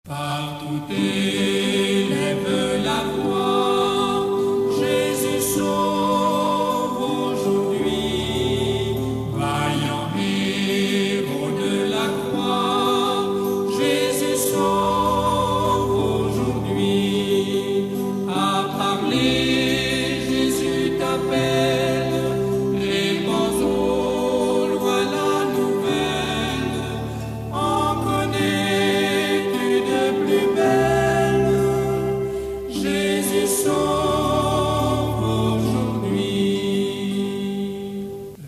Partout élève la voix, Jésus sauve aujourd'hui, vaillant héros de la croix, Jésus sauve aujourd'hui, à parler, Jésus t'appelle, réponds au loin la nouvelle, on connaît plus belle, Jésus sauve aujourd'hui.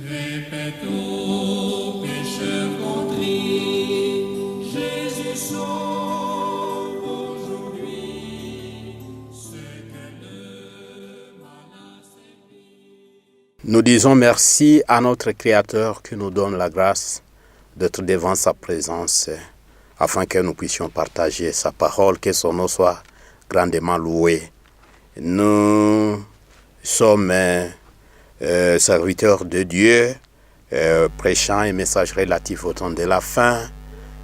Répète aux pécheurs contrits, Jésus sauve aujourd'hui, ce que le mal a servi. Nous disons merci à notre Créateur qui nous donne la grâce d'être devant sa présence, afin que nous puissions partager sa parole, que son nom soit grandement loué. Nous sommes serviteurs de Dieu, prêchant un message relatif au temps de la fin,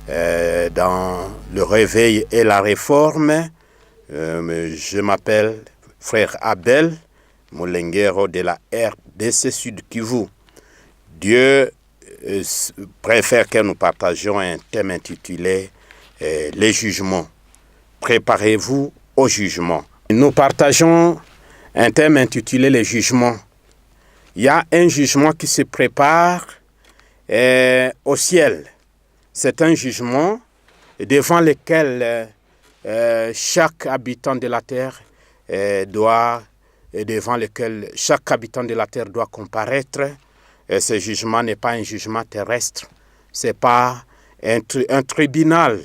dans le réveil et la réforme. Je m'appelle frère Abel Moulenguero de la RDC Sud Kivu. Dieu préfère que nous partagions un thème intitulé les jugements. Préparez-vous au jugement. Nous partageons un thème intitulé les jugements. Il y a un jugement qui se prépare au ciel. C'est un jugement devant lequel chaque habitant de la terre doit comparaître. Et ce jugement n'est pas un jugement terrestre, ce n'est pas un tribunal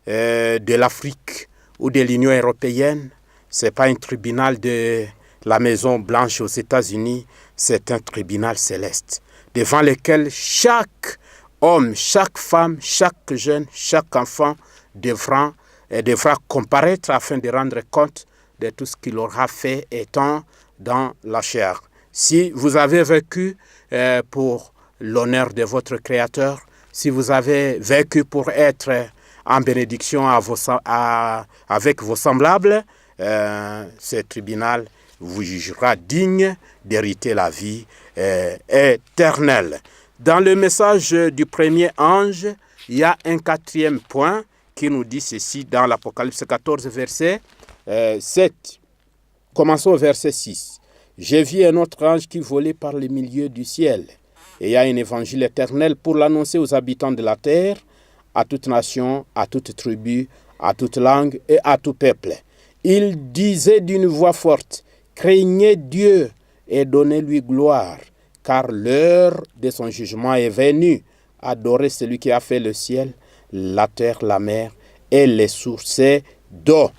de l'Afrique ou de l'Union européenne, ce n'est pas un tribunal de la Maison Blanche aux États-Unis, c'est un tribunal céleste, devant lequel chaque homme, chaque femme, chaque jeune, chaque enfant devra comparaître afin de rendre compte de tout ce qu'il aura fait étant dans la chair. Si vous avez vécu pour l'honneur de votre Créateur, si vous avez vécu pour être en bénédiction avec vos semblables, ce tribunal vous jugera digne d'hériter la vie éternelle. Dans le message du premier ange, il y a un quatrième point qui nous dit ceci dans l'Apocalypse 14, verset 7. Commençons au verset 6. J'ai vu un autre ange qui volait par le milieu du ciel. Et il y a un évangile éternel pour l'annoncer aux habitants de la terre, à toute nation, à toute tribu, à toute langue et à tout peuple. Il disait d'une voix forte, craignez Dieu et donnez-lui gloire, car l'heure de son jugement est venue. Adorez celui qui a fait le ciel, la terre, la mer et les sources d'eau.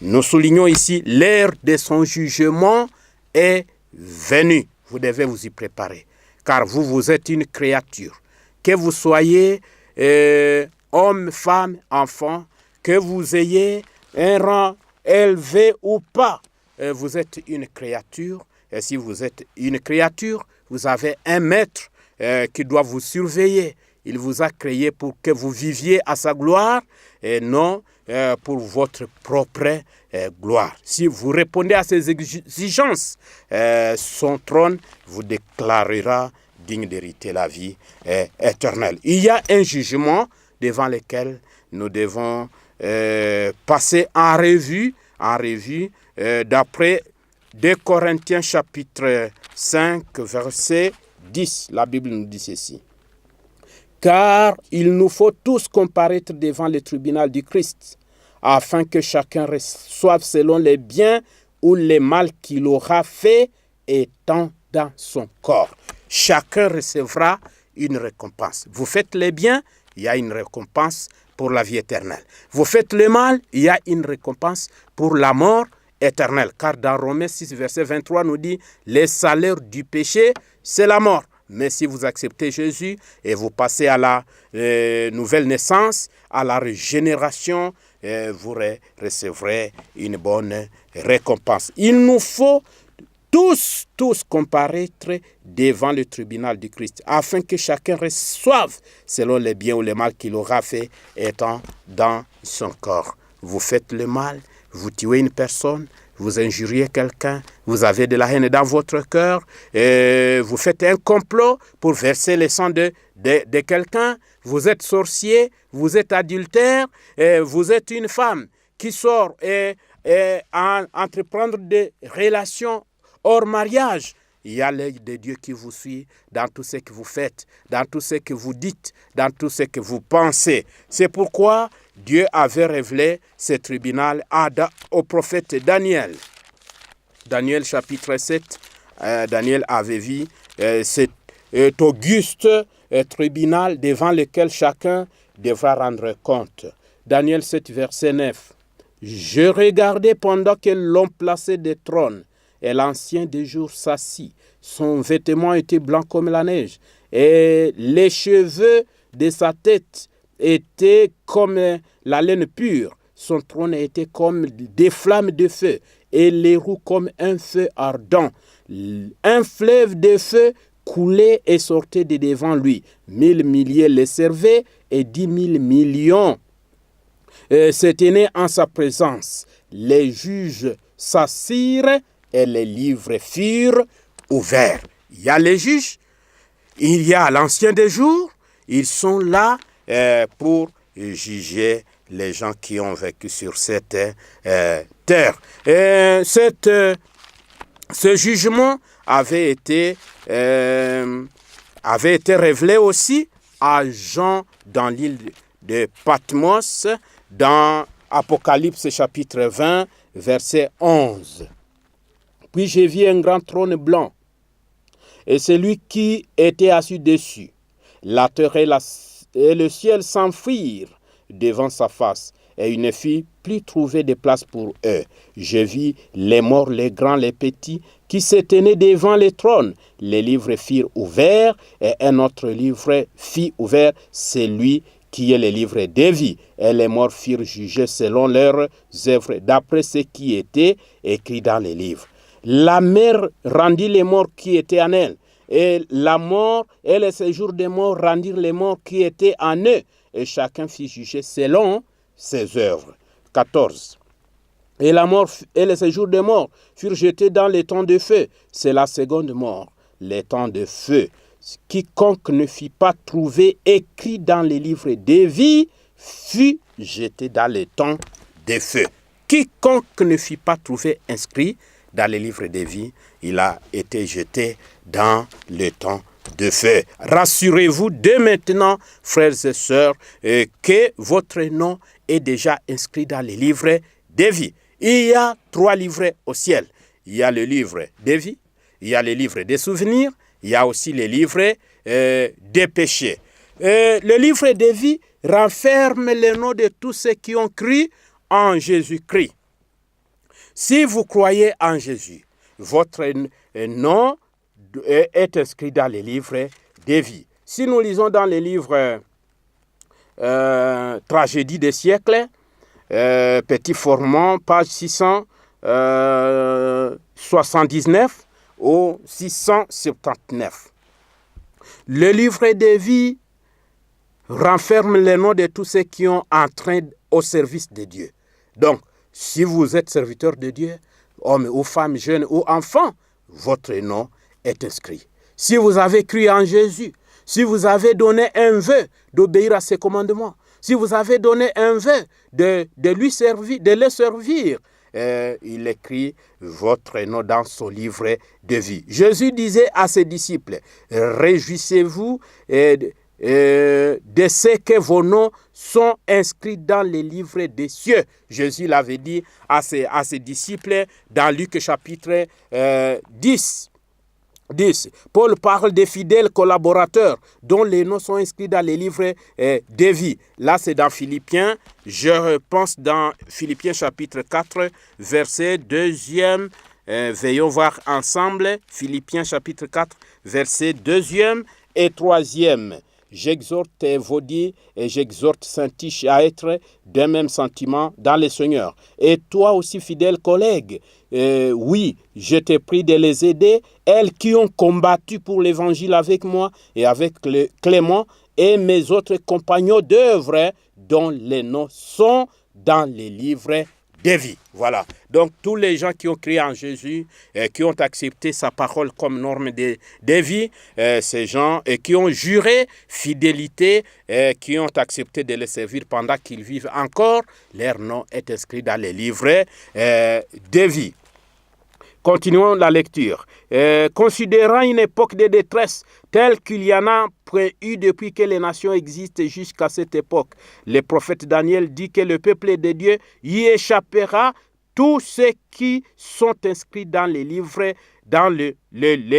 Nous soulignons ici l'heure de son jugement est venue. Vous devez vous y préparer, car vous êtes une créature. Que vous soyez homme, femme, enfant, que vous ayez un rang élevé ou pas, vous êtes une créature. Et si vous êtes une créature, vous avez un maître qui doit vous surveiller. Il vous a créé pour que vous viviez à sa gloire et non pour votre propre gloire. Si vous répondez à ces exigences, son trône vous déclarera digne d'hériter la vie éternelle. Il y a un jugement devant lequel nous devons passer en revue d'après 2 Corinthiens chapitre 5, verset 10. La Bible nous dit ceci. Car il nous faut tous comparaître devant le tribunal du Christ, afin que chacun reçoive selon les biens ou les mal qu'il aura fait étant dans son corps. Chacun recevra une récompense. Vous faites les biens, il y a une récompense pour la vie éternelle. Vous faites le mal, il y a une récompense pour la mort éternelle. Car dans Romains 6, verset 23 nous dit, les salaires du péché, c'est la mort. Mais si vous acceptez Jésus et vous passez à la nouvelle naissance, à la régénération, vous recevrez une bonne récompense. Il nous faut tous comparaître devant le tribunal du Christ, afin que chacun reçoive selon les biens ou les mal qu'il aura fait étant dans son corps. vous faites le mal, vous tuez une personne, vous injuriez quelqu'un, vous avez de la haine dans votre cœur, vous faites un complot pour verser le sang de quelqu'un, vous êtes sorcier, vous êtes adultère, vous êtes une femme qui sort et entreprendre des relations hors mariage. Il y a l'œil de Dieu qui vous suit dans tout ce que vous faites, dans tout ce que vous dites, dans tout ce que vous pensez. C'est pourquoi Dieu avait révélé ce tribunal au prophète Daniel. Daniel chapitre 7, Daniel avait vu cet auguste tribunal devant lequel chacun devra rendre compte. Daniel 7, verset 9. Je regardais pendant que l'on plaçait des trônes, et l'ancien des jours s'assit. Son vêtement était blanc comme la neige, et les cheveux de sa tête étaient comme la laine pure. Son trône était comme des flammes de feu, et les roues comme un feu ardent. Un fleuve de feu coulait et sortait de devant lui. 1000 milliers le servaient, et 10 000 millions se tenaient en sa présence. Les juges s'assirent, et les livres furent ouverts. Il y a les juges, il y a l'ancien des jours, ils sont là pour juger les gens qui ont vécu sur cette terre. Ce jugement avait été révélé aussi à Jean dans l'île de Patmos, dans Apocalypse chapitre 20, verset 11. Puis j'ai vu un grand trône blanc, et celui qui était assis dessus. La terre et le ciel s'enfuirent devant sa face, et il ne fit plus trouver de place pour eux. Je vis les morts, les grands, les petits, qui se tenaient devant le trône. Les livres furent ouverts, et un autre livre fit ouvert, celui qui est le livre de vie. Et les morts furent jugés selon leurs œuvres, d'après ce qui était écrit dans les livres. La mer rendit les morts qui étaient en elle, et la mort et le séjour des morts rendirent les morts qui étaient en eux, et chacun fut jugé selon ses œuvres. 14. Et la mort et le séjour des morts furent jetés dans les temps de feu. C'est la seconde mort, les temps de feu. Quiconque ne fut pas trouvé écrit dans les livres de vie fut jeté dans les temps de feu. Quiconque ne fut pas trouvé inscrit dans les livres de vie, il a été jeté dans le temps de feu. Rassurez-vous dès maintenant, frères et sœurs, que votre nom est déjà inscrit dans les livres de vie. Il y a 3 livres au ciel. Il y a le livre de vie, il y a le livre des souvenirs, il y a aussi le livre des péchés. Le livre de vie renferme les noms de tous ceux qui ont cru en Jésus-Christ. Si vous croyez en Jésus, votre nom est inscrit dans les livres de vie. Si nous lisons dans les livres Tragédie des siècles, Petit Formant, page 679 au 679. Le livre de vie renferme les noms de tous ceux qui ont entré au service de Dieu. Donc, si vous êtes serviteur de Dieu, homme ou femme, jeune ou enfant, votre nom est inscrit. Si vous avez cru en Jésus, si vous avez donné un vœu d'obéir à ses commandements, si vous avez donné un vœu de lui servir, de le servir, il écrit votre nom dans son livre de vie. Jésus disait à ses disciples, réjouissez-vous de ce que vos noms sont inscrits dans les livres des cieux. Jésus l'avait dit à ses disciples dans Luc chapitre 10. Paul parle des fidèles collaborateurs dont les noms sont inscrits dans les livres de vie. Là, c'est dans Philippiens. Je pense dans Philippiens chapitre 4, verset 2e. Veillons voir ensemble Philippiens chapitre 4, verset 2e et 3e. J'exhorte Evodie et j'exhorte Saint-Tiche à être d'un même sentiment dans le Seigneur. Et toi aussi, fidèle collègue, oui, je t'ai prie de les aider, elles qui ont combattu pour l'évangile avec moi et avec Clément et mes autres compagnons d'œuvre, dont les noms sont dans les livres de vie. Voilà. Donc, tous les gens qui ont crié en Jésus, qui ont accepté sa parole comme norme de vie, ces gens qui ont juré fidélité, qui ont accepté de le servir pendant qu'ils vivent encore, leur nom est inscrit dans les livres de vie. Continuons la lecture. Considérant une époque de détresse telle qu'il y en a eu depuis que les nations existent jusqu'à cette époque, le prophète Daniel dit que le peuple de Dieu y échappera tous ceux qui sont inscrits dans les livres, dans les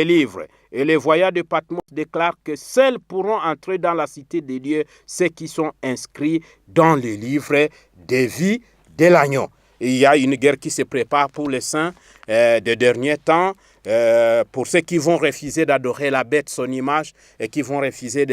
livres. Et les voyants de Patmos déclarent que seuls pourront entrer dans la cité de Dieu ceux qui sont inscrits dans les livres de vie de l'agneau. Il y a une guerre qui se prépare pour les saints des derniers temps, pour ceux qui vont refuser d'adorer la bête, son image, et qui vont refuser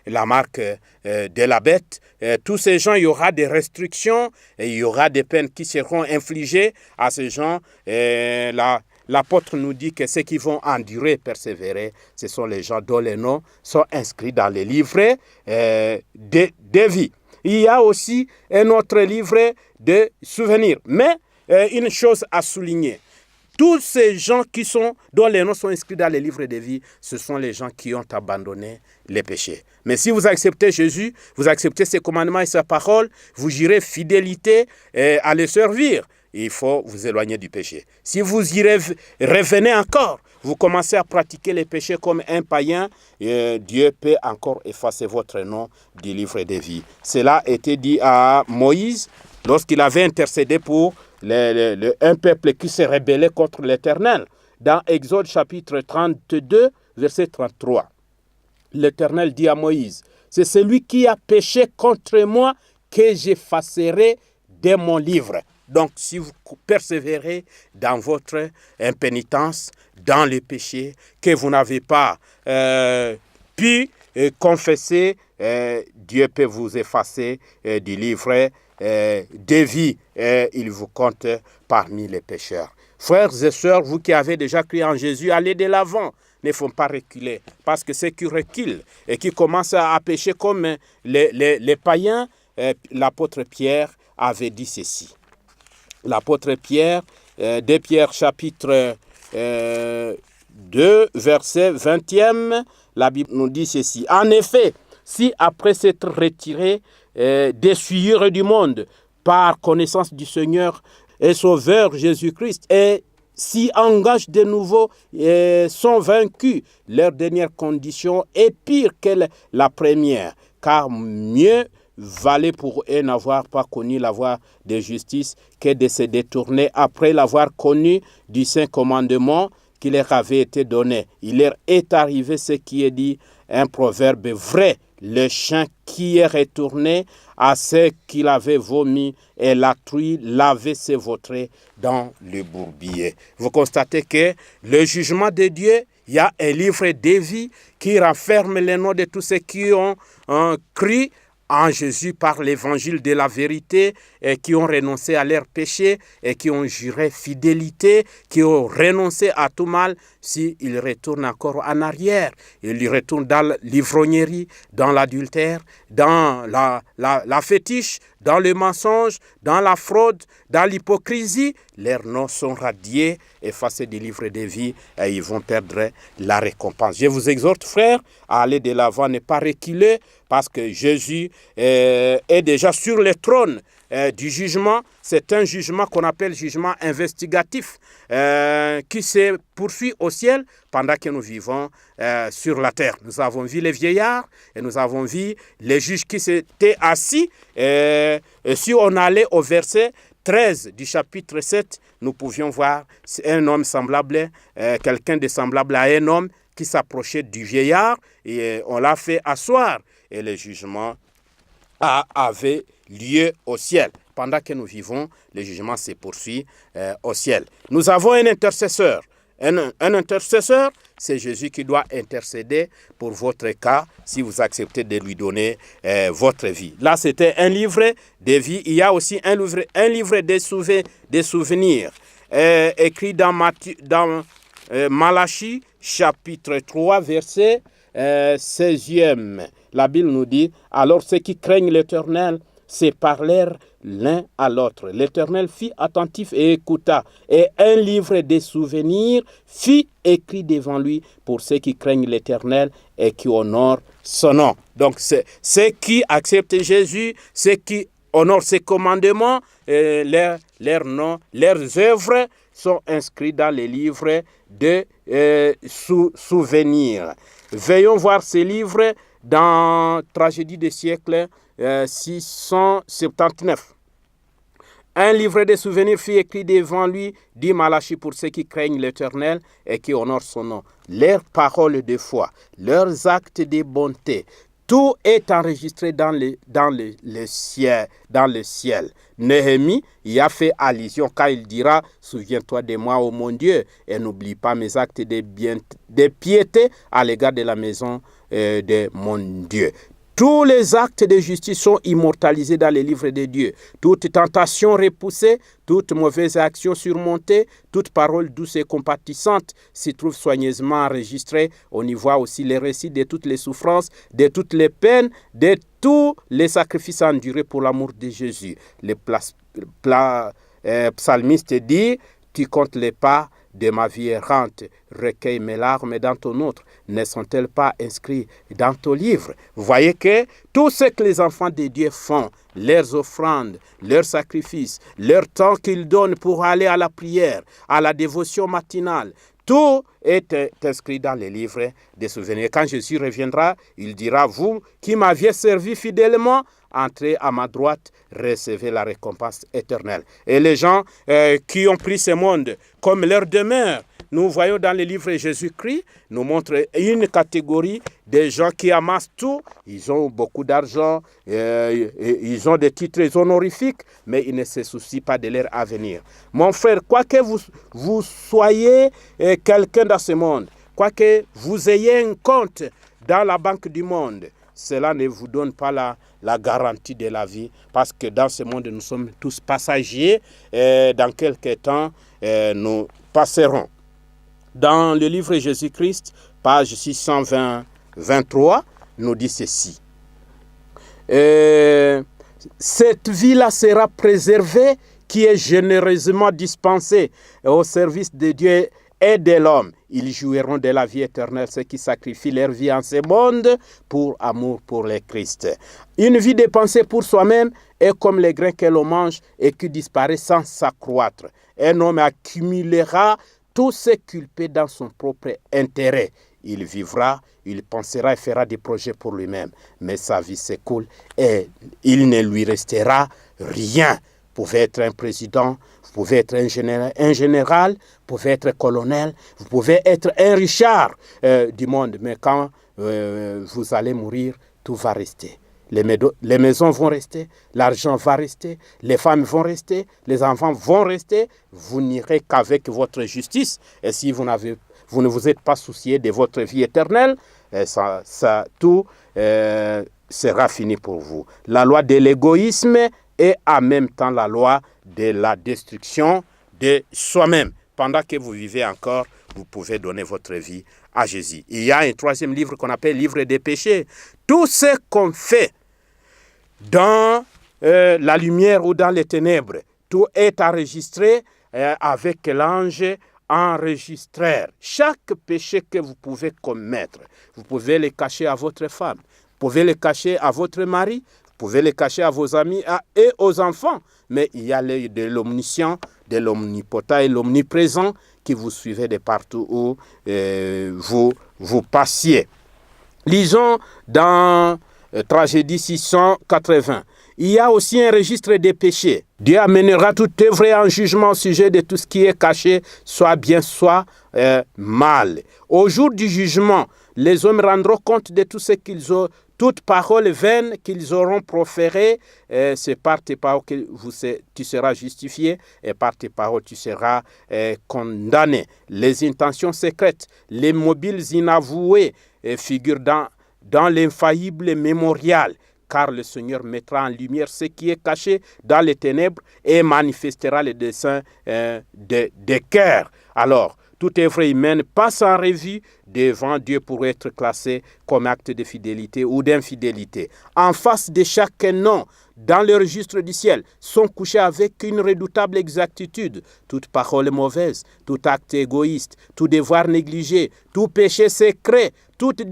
la marque de la bête. Tous ces gens, il y aura des restrictions, et il y aura des peines qui seront infligées à ces gens. L'apôtre nous dit que ceux qui vont endurer, persévérer, ce sont les gens dont les noms sont inscrits dans les livres de vie. Il y a aussi un autre livre de souvenirs. Mais une chose à souligner, tous ces gens dont les noms sont inscrits dans les livres de vie, ce sont les gens qui ont abandonné les péchés. Mais si vous acceptez Jésus, vous acceptez ses commandements et sa parole, vous jurez fidélité à le servir. Il faut vous éloigner du péché. Si vous y revenez encore, vous commencez à pratiquer les péchés comme un païen, Dieu peut encore effacer votre nom du livre de vie. Cela a été dit à Moïse lorsqu'il avait intercédé pour un peuple qui s'est rébellé contre l'Éternel. Dans Exode chapitre 32, verset 33, l'Éternel dit à Moïse, « C'est celui qui a péché contre moi que j'effacerai de mon livre. » Donc, si vous persévérez dans votre impénitence, dans le péché, que vous n'avez pas pu confesser, Dieu peut vous effacer du livre de vie et il vous compte parmi les pécheurs. Frères et sœurs, vous qui avez déjà crié en Jésus, allez de l'avant. Ne faut pas reculer. Parce que ceux qui reculent et qui commencent à pécher comme les païens, l'apôtre Pierre avait dit ceci. L'apôtre Pierre, 2 Pierre chapitre 2, verset 20e, la Bible nous dit ceci. En effet, si après s'être retiré des souillures du monde, par connaissance du Seigneur et Sauveur Jésus-Christ, et s'y engagent de nouveau et sont vaincus, leur dernière condition est pire que la première, car mieux valait pour eux n'avoir pas connu la voie de justice que de se détourner après l'avoir connu du saint commandement qui leur avait été donné. Il leur est arrivé ce qui est dit, un proverbe vrai, le chien qui est retourné à ce qu'il avait vomi et la truie l'avait se vautré dans le bourbier. Vous constatez que le jugement de Dieu, il y a un livre de vie qui renferme les noms de tous ceux qui ont cru en Jésus par l'évangile de la vérité et qui ont renoncé à leurs péchés et qui ont juré fidélité, qui ont renoncé à tout mal. S'ils retournent encore en arrière, ils retournent dans l'ivrognerie, dans l'adultère, dans la fétiche, dans le mensonge, dans la fraude, dans l'hypocrisie, leurs noms sont radiés, effacés du livre de vie et ils vont perdre la récompense. Je vous exhorte, frères, à aller de l'avant, ne pas reculer, parce que Jésus est déjà sur le trône du jugement. C'est un jugement qu'on appelle jugement investigatif qui se poursuit au ciel pendant que nous vivons sur la terre. Nous avons vu les vieillards et nous avons vu les juges qui s'étaient assis. Et si on allait au verset 13 du chapitre 7, nous pouvions voir un homme semblable, quelqu'un de semblable à un homme qui s'approchait du vieillard et on l'a fait asseoir. Et le jugement avait lieu au ciel. Pendant que nous vivons, le jugement se poursuit au ciel. Nous avons un intercesseur. Un intercesseur, c'est Jésus qui doit intercéder pour votre cas si vous acceptez de lui donner votre vie. Là, c'était un livre de vie. Il y a aussi un livre des souvenirs écrit dans Malachie, chapitre 3, verset 16e. La Bible nous dit, alors ceux qui craignent l'Éternel se parlèrent l'un à l'autre. L'Éternel fit attentif et écouta, et un livre des souvenirs fut écrit devant lui pour ceux qui craignent l'Éternel et qui honorent son nom. Donc, ceux qui acceptent Jésus, ceux qui honorent ses commandements, leurs noms, leurs œuvres sont inscrits dans les livres de souvenirs. Veillons voir ces livres dans Tragédie des siècles 679. Un livre de souvenirs fut écrit devant lui, dit Malachie, pour ceux qui craignent l'Éternel et qui honorent son nom. Leurs paroles de foi, leurs actes de bonté, tout est enregistré dans le ciel. Néhémie y a fait allusion quand il dira « Souviens-toi de moi, ô mon Dieu, et n'oublie pas mes actes de piété à l'égard de la maison de mon Dieu. » Tous les actes de justice sont immortalisés dans les livres de Dieu. Toute tentation repoussée, toute mauvaise action surmontée, toute parole douce et compatissante s'y trouve soigneusement enregistrée. On y voit aussi les récits de toutes les souffrances, de toutes les peines, de tous les sacrifices endurés pour l'amour de Jésus. Le psalmiste dit « Tu comptes les pas de ma vie errante, recueille mes larmes dans ton autre, ne sont-elles pas inscrits dans ton livre ?» Vous voyez que tout ce que les enfants de Dieu font, leurs offrandes, leurs sacrifices, leur temps qu'ils donnent pour aller à la prière, à la dévotion matinale, tout est inscrit dans les livres des souvenirs. Quand Jésus reviendra, il dira « Vous qui m'aviez servi fidèlement, entrez à ma droite, recevez la récompense éternelle. » Et les gens qui ont pris ce monde comme leur demeure, nous voyons dans les livres Jésus-Christ, nous montre une catégorie de gens qui amassent tout. Ils ont beaucoup d'argent, ils ont des titres honorifiques, mais ils ne se soucient pas de leur avenir. Mon frère, quoi que vous soyez quelqu'un dans ce monde, quoi que vous ayez un compte dans la banque du monde, cela ne vous donne pas la garantie de la vie, parce que dans ce monde, nous sommes tous passagers, et dans quelques temps, nous passerons. Dans le livre Jésus-Christ, page 623, nous dit ceci. Cette vie-là sera préservée, qui est généreusement dispensée au service de Dieu et de l'homme. Ils jouiront de la vie éternelle, ceux qui sacrifient leur vie en ce monde pour amour pour le Christ. Une vie dépensée pour soi-même est comme les grains que l'on mange et qui disparaît sans s'accroître. Un homme accumulera tout ce qu'il peut dans son propre intérêt. Il vivra, il pensera et fera des projets pour lui-même. Mais sa vie s'écoule et il ne lui restera rien. Vous pouvez être un président, vous pouvez être un général, vous pouvez être colonel, vous pouvez être un Richard du monde. Mais quand vous allez mourir, tout va rester. Les maisons vont rester, l'argent va rester, les femmes vont rester, les enfants vont rester. Vous n'irez qu'avec votre justice. Et si vous ne vous êtes pas soucié de votre vie éternelle, tout sera fini pour vous. La loi de l'égoïsme est en même temps la loi de la destruction de soi-même. Pendant que vous vivez encore, vous pouvez donner votre vie à Jésus. Il y a un troisième livre qu'on appelle livre des péchés. Tout ce qu'on fait dans la lumière ou dans les ténèbres, tout est enregistré avec l'ange enregistreur. Chaque péché que vous pouvez commettre, vous pouvez le cacher à votre femme, vous pouvez le cacher à votre mari, vous pouvez le cacher à vos amis et aux enfants. Mais il y a l'œil de l'omniscient, de l'omnipotent et l'omniprésent qui vous suivez de partout où vous passiez. Lisons dans Tragédie 680. Il y a aussi un registre des péchés. Dieu amènera toute œuvre en jugement au sujet de tout ce qui est caché, soit bien, soit mal. Au jour du jugement, les hommes rendront compte de tout ce qu'ils ont, toute parole vaine qu'ils auront proférée. C'est par tes paroles que tu seras justifié et par tes paroles tu seras condamné. Les intentions secrètes, les mobiles inavoués figurent dans l'infaillible mémorial, car le Seigneur mettra en lumière ce qui est caché dans les ténèbres et manifestera les desseins des cœurs. Alors, toute œuvre humaine passe en revue devant Dieu pour être classée comme acte de fidélité ou d'infidélité. En face de chaque nom dans le registre du ciel sont couchés avec une redoutable exactitude. Toute parole mauvaise, tout acte égoïste, tout devoir négligé, tout péché secret, toute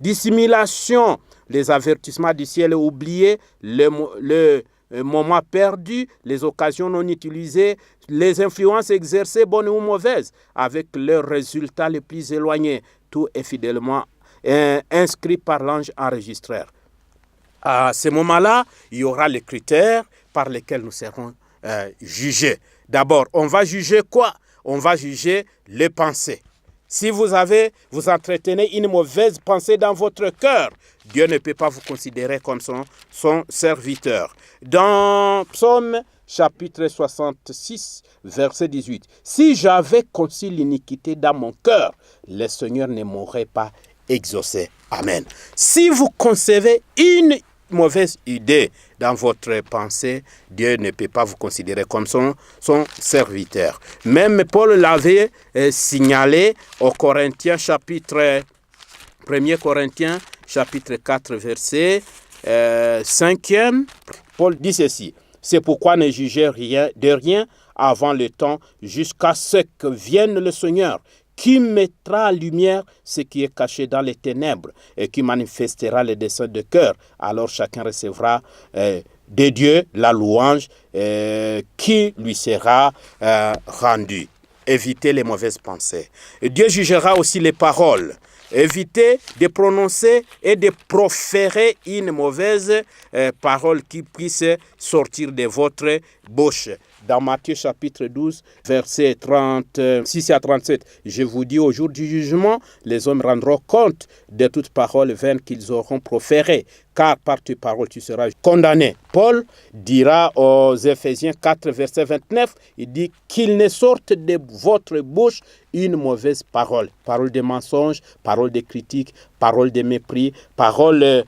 dissimulation, les avertissements du ciel oubliés, le moment perdu, les occasions non utilisées, les influences exercées, bonnes ou mauvaises, avec leurs résultats les plus éloignés. Tout est fidèlement inscrit par l'ange enregistreur. À ce moment-là, il y aura les critères par lesquels nous serons jugés. D'abord, on va juger quoi? On va juger les pensées. Si vous entretenez une mauvaise pensée dans votre cœur, Dieu ne peut pas vous considérer comme son serviteur. Dans Psaume chapitre 66, verset 18, « Si j'avais conçu l'iniquité dans mon cœur, le Seigneur ne m'aurait pas exaucé. » Amen. Si vous concevez une mauvaise idée dans votre pensée, Dieu ne peut pas vous considérer comme son serviteur. Même Paul l'avait signalé au Corinthiens chapitre 1 Corinthiens chapitre 4 verset 5e. Paul dit ceci: c'est pourquoi ne jugez de rien avant le temps, jusqu'à ce que vienne le Seigneur, qui mettra en lumière ce qui est caché dans les ténèbres et qui manifestera les desseins de cœur. Alors chacun recevra de Dieu la louange qui lui sera rendue. Évitez les mauvaises pensées. Et Dieu jugera aussi les paroles. Évitez de prononcer et de proférer une mauvaise parole qui puisse sortir de votre bouche. Dans Matthieu chapitre 12, versets 36 à 37, je vous dis, au jour du jugement, les hommes rendront compte de toute parole vaine qu'ils auront proférée, car par tes paroles tu seras condamné. Paul dira aux Éphésiens 4, verset 29, il dit qu'il ne sorte de votre bouche une mauvaise parole. Parole de mensonge, parole de critique, parole de mépris, parole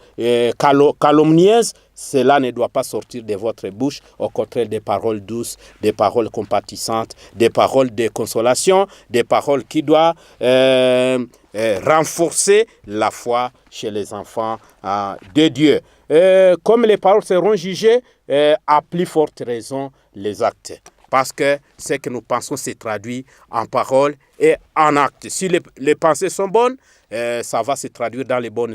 calomnieuse. Cela ne doit pas sortir de votre bouche, au contraire des paroles douces, des paroles compatissantes, des paroles de consolation, des paroles qui doivent renforcer la foi chez les enfants de Dieu. Comme les paroles seront jugées, à plus forte raison les actes. Parce que ce que nous pensons se traduit en paroles et en actes. Si les pensées sont bonnes, ça va se traduire dans les bons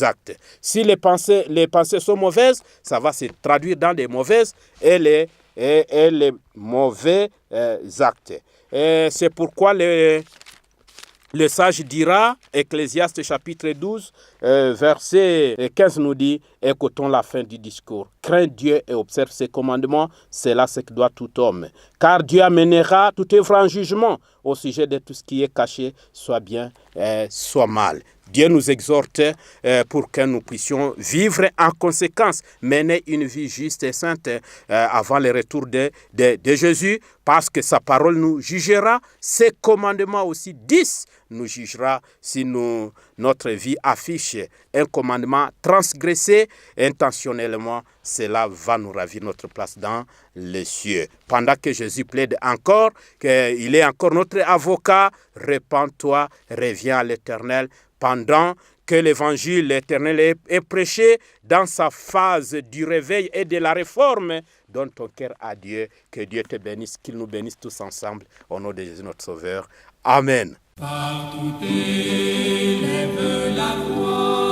actes. Si les pensées sont mauvaises, ça va se traduire dans les mauvaises et les mauvais actes. C'est pourquoi le sage dira, Ecclésiaste chapitre 12, verset 15 nous dit, écoutons la fin du discours. Crains Dieu et observe ses commandements, c'est là ce que doit tout homme. Car Dieu amènera toute œuvre en jugement au sujet de tout ce qui est caché, soit bien, soit mal. Dieu nous exhorte pour que nous puissions vivre en conséquence, mener une vie juste et sainte avant le retour de Jésus, parce que sa parole nous jugera, ses commandements aussi 10 nous jugera si notre vie affiche un commandement transgressé intentionnellement. Cela va nous ravir notre place dans les cieux. Pendant que Jésus plaide encore, qu'il est encore notre avocat, repens-toi, reviens à l'Éternel. Pendant que l'évangile éternel est prêché dans sa phase du réveil et de la réforme, donne ton cœur à Dieu, que Dieu te bénisse, qu'il nous bénisse tous ensemble, au nom de Jésus notre Sauveur. Amen. Partout élève la voix.